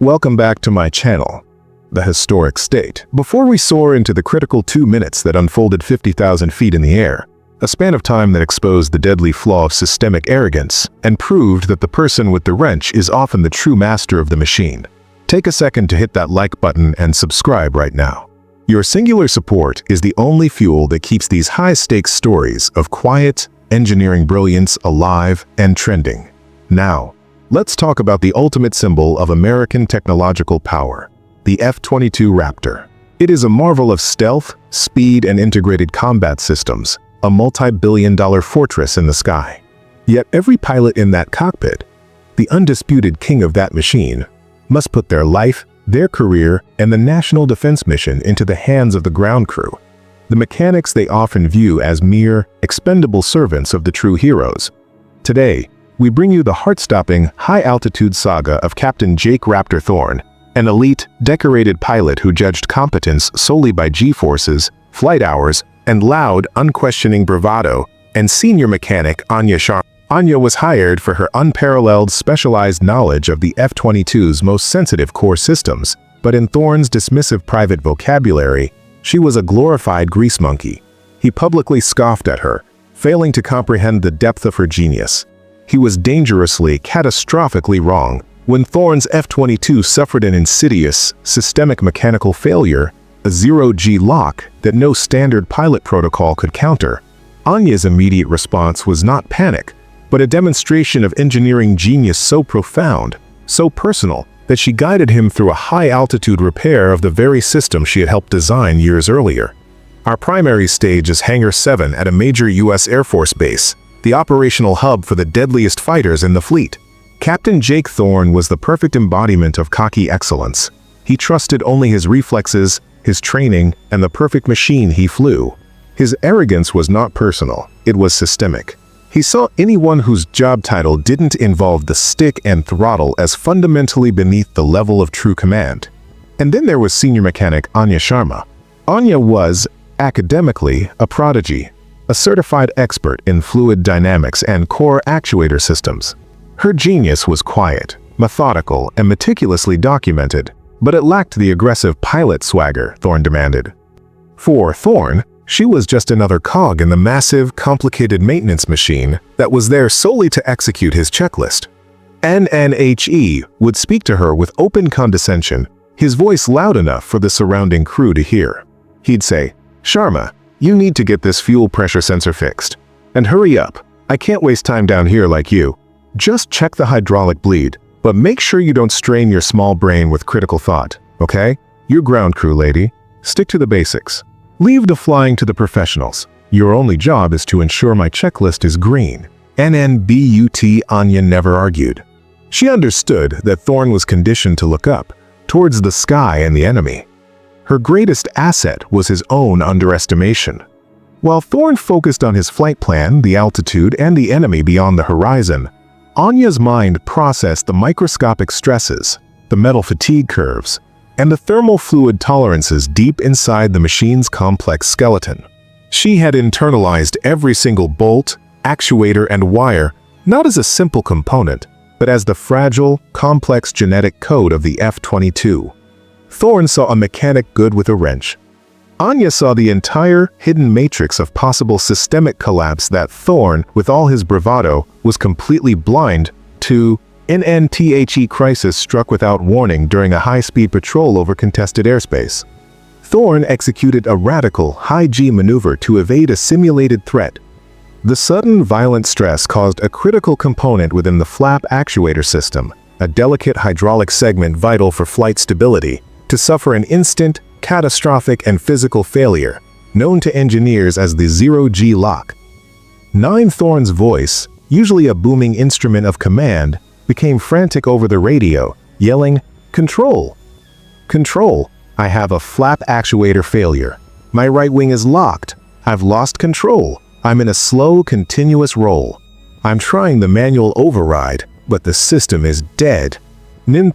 Welcome back to my channel, The Historic State. Before we soar into the critical 2 minutes that unfolded 50,000 feet in the air, a span of time that exposed the deadly flaw of systemic arrogance and proved that the person with the wrench is often the true master of the machine. Take a second to hit that like button and subscribe right now. Your singular support is the only fuel that keeps these high-stakes stories of quiet, engineering brilliance alive and trending. Now, let's talk about the ultimate symbol of American technological power, the F-22 Raptor. It is a marvel of stealth, speed, and integrated combat systems, a multi-billion-dollar fortress in the sky. Yet every pilot in that cockpit, the undisputed king of that machine, must put their life, their career, and the national defense mission into the hands of the ground crew. The mechanics they often view as mere, expendable servants of the true heroes. Today, we bring you the heart-stopping, high-altitude saga of Captain Jake Raptor Thorne, an elite, decorated pilot who judged competence solely by G-forces, flight hours, and loud, unquestioning bravado, and senior mechanic Anya Sharma. Anya was hired for her unparalleled specialized knowledge of the F-22's most sensitive core systems, but in Thorne's dismissive private vocabulary, she was a glorified grease monkey. He publicly scoffed at her, failing to comprehend the depth of her genius. He was dangerously, catastrophically wrong. When Thorne's F-22 suffered an insidious, systemic mechanical failure, a zero-G lock that no standard pilot protocol could counter, Anya's immediate response was not panic, but a demonstration of engineering genius so profound, so personal, that she guided him through a high-altitude repair of the very system she had helped design years earlier. Our primary stage is Hangar 7 at a major U.S. Air Force base, the operational hub for the deadliest fighters in the fleet. Captain Jake Thorne was the perfect embodiment of cocky excellence. He trusted only his reflexes, his training, and the perfect machine he flew. His arrogance was not personal, it was systemic. He saw anyone whose job title didn't involve the stick and throttle as fundamentally beneath the level of true command. And then there was senior mechanic Anya Sharma. Anya was, academically, a prodigy, a certified expert in fluid dynamics and core actuator systems. Her genius was quiet, methodical, and meticulously documented, but it lacked the aggressive pilot swagger Thorne demanded. For Thorne, she was just another cog in the massive, complicated maintenance machine that was there solely to execute his checklist. NNHE would speak to her with open condescension, his voice loud enough for the surrounding crew to hear. He'd say, "Sharma, you need to get this fuel pressure sensor fixed. And hurry up, I can't waste time down here like you. Just check the hydraulic bleed, but make sure you don't strain your small brain with critical thought, okay? You're ground crew, lady. Stick to the basics. Leave the flying to the professionals. Your only job is to ensure my checklist is green." NNBUT Anya never argued. She understood that Thorne was conditioned to look up, towards the sky and the enemy. Her greatest asset was his own underestimation. While Thorne focused on his flight plan, the altitude, and the enemy beyond the horizon, Anya's mind processed the microscopic stresses, the metal fatigue curves, and the thermal fluid tolerances deep inside the machine's complex skeleton. She had internalized every single bolt, actuator, and wire, not as a simple component, but as the fragile, complex genetic code of the F-22. Thorne saw a mechanic good with a wrench. Anya saw the entire hidden matrix of possible systemic collapse that Thorne, with all his bravado, was completely blind to. NNTHE crisis struck without warning during a high-speed patrol over contested airspace. Thorne executed a radical, high-G maneuver to evade a simulated threat. The sudden, violent stress caused a critical component within the flap actuator system, a delicate hydraulic segment vital for flight stability, to suffer an instant, catastrophic, and physical failure, known to engineers as the zero-G lock. Thorne's voice, usually a booming instrument of command, became frantic over the radio, yelling, "Control! Control! I have a flap actuator failure. My right wing is locked. I've lost control. I'm in a slow, continuous roll. I'm trying the manual override, but the system is dead."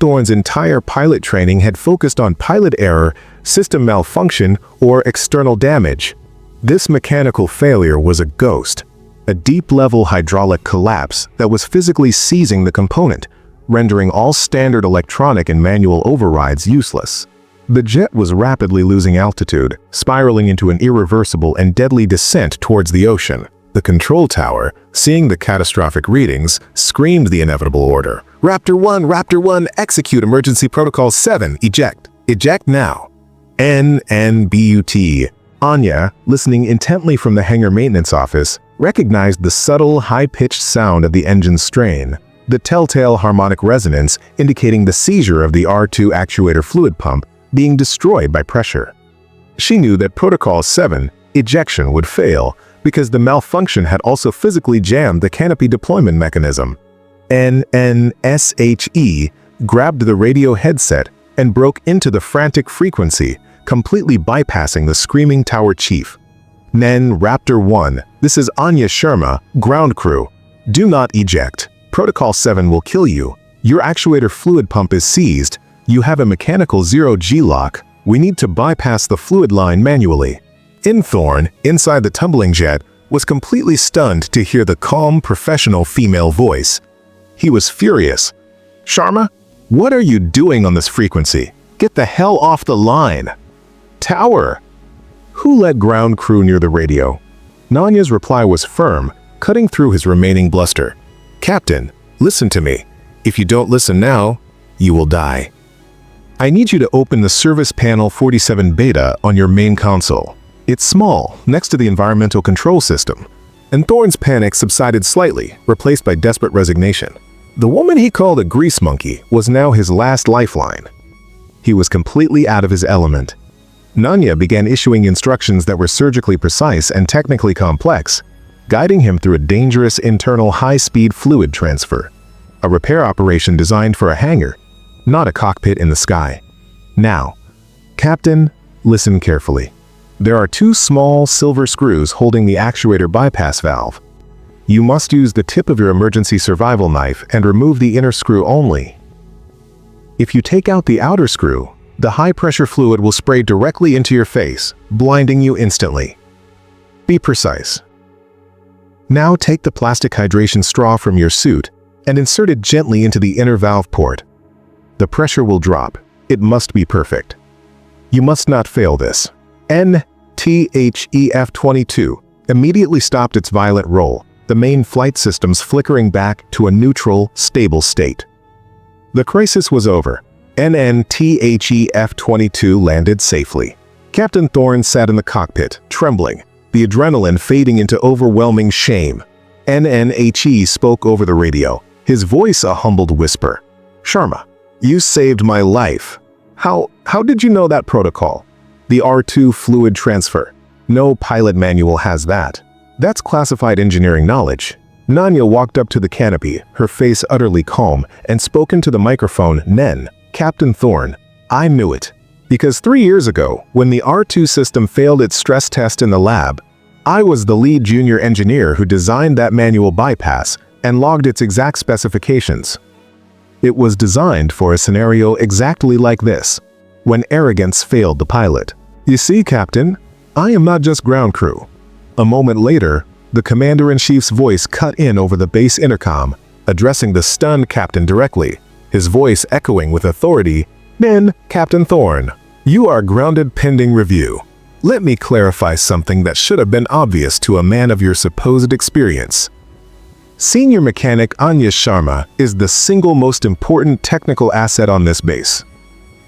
Thorne's entire pilot training had focused on pilot error, system malfunction, or external damage. This mechanical failure was a ghost, a deep-level hydraulic collapse that was physically seizing the component, rendering all standard electronic and manual overrides useless. The jet was rapidly losing altitude, spiraling into an irreversible and deadly descent towards the ocean. The control tower, seeing the catastrophic readings, screamed the inevitable order. Raptor 1, execute emergency protocol 7, eject. Eject now. NNBUT. Anya, listening intently from the hangar maintenance office, recognized the subtle, high-pitched sound of the engine's strain, the telltale harmonic resonance indicating the seizure of the R2 actuator fluid pump being destroyed by pressure. She knew that Protocol 7, ejection, would fail because the malfunction had also physically jammed the canopy deployment mechanism. NNSHE grabbed the radio headset and broke into the frantic frequency, completely bypassing the screaming tower chief. Nen Raptor 1, this is Anya Sharma, ground crew. Do not eject. Protocol 7 will kill you. Your actuator fluid pump is seized. You have a mechanical zero-G lock. We need to bypass the fluid line manually. Thorne, inside the tumbling jet, was completely stunned to hear the calm, professional female voice. He was furious. Sharma, what are you doing on this frequency? Get the hell off the line. Tower. Who let ground crew near the radio? Nanya's reply was firm, cutting through his remaining bluster. Captain, listen to me. If you don't listen now, you will die. I need you to open the Service Panel 47 Beta on your main console. It's small, next to the environmental control system. And Thorne's panic subsided slightly, replaced by desperate resignation. The woman he called a grease monkey was now his last lifeline. He was completely out of his element. Nanya began issuing instructions that were surgically precise and technically complex, guiding him through a dangerous internal high-speed fluid transfer, a repair operation designed for a hangar, not a cockpit in the sky. Now, Captain, listen carefully. There are two small silver screws holding the actuator bypass valve. You must use the tip of your emergency survival knife and remove the inner screw only. If you take out the outer screw, the high-pressure fluid will spray directly into your face, blinding you instantly. Be precise. Now take the plastic hydration straw from your suit and insert it gently into the inner valve port. The pressure will drop. It must be perfect. You must not fail this. NTHEF-22 immediately stopped its violent roll, the main flight systems flickering back to a neutral, stable state. The crisis was over. NNTHEF-22 landed safely. Captain Thorne sat in the cockpit, trembling, the adrenaline fading into overwhelming shame. NNHE spoke over the radio, his voice a humbled whisper. Sharma, you saved my life. How did you know that protocol? The R2 fluid transfer. No pilot manual has that. That's classified engineering knowledge. Nanya walked up to the canopy, her face utterly calm, and spoke into the microphone. Nen, Captain Thorne, I knew it. Because 3 years ago, when the R2 system failed its stress test in the lab, I was the lead junior engineer who designed that manual bypass and logged its exact specifications. It was designed for a scenario exactly like this, when arrogance failed the pilot. You see, Captain, I am not just ground crew. A moment later, the Commander-in-Chief's voice cut in over the base intercom, addressing the stunned captain directly, his voice echoing with authority. Nen, Captain Thorne, you are grounded pending review. Let me clarify something that should have been obvious to a man of your supposed experience. Senior Mechanic Anya Sharma is the single most important technical asset on this base.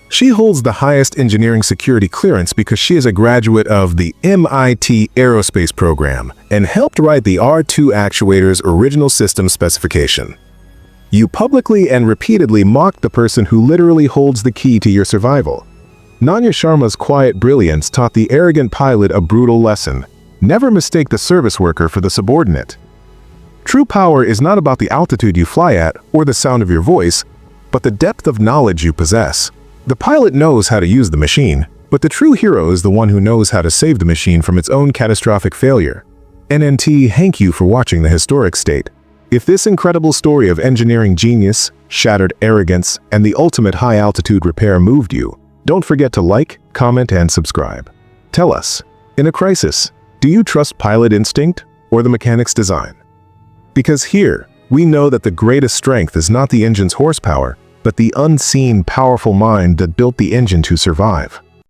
She holds the highest engineering security clearance because she is a graduate of the MIT Aerospace program and helped write the R2 actuator's original system specification. You publicly and repeatedly mocked the person who literally holds the key to your survival. Anya Sharma's quiet brilliance taught the arrogant pilot a brutal lesson. Never mistake the service worker for the subordinate. True power is not about the altitude you fly at or the sound of your voice, but the depth of knowledge you possess. The pilot knows how to use the machine, but the true hero is the one who knows how to save the machine from its own catastrophic failure. NNT, thank you for watching the historic state. If this incredible story of engineering genius, shattered arrogance, and the ultimate high-altitude repair moved you, don't forget to like, comment, and subscribe. Tell us, in a crisis, do you trust pilot instinct or the mechanic's design? Because here, We know that the greatest strength is not the engine's horsepower, but the unseen, powerful mind that built the engine to survive.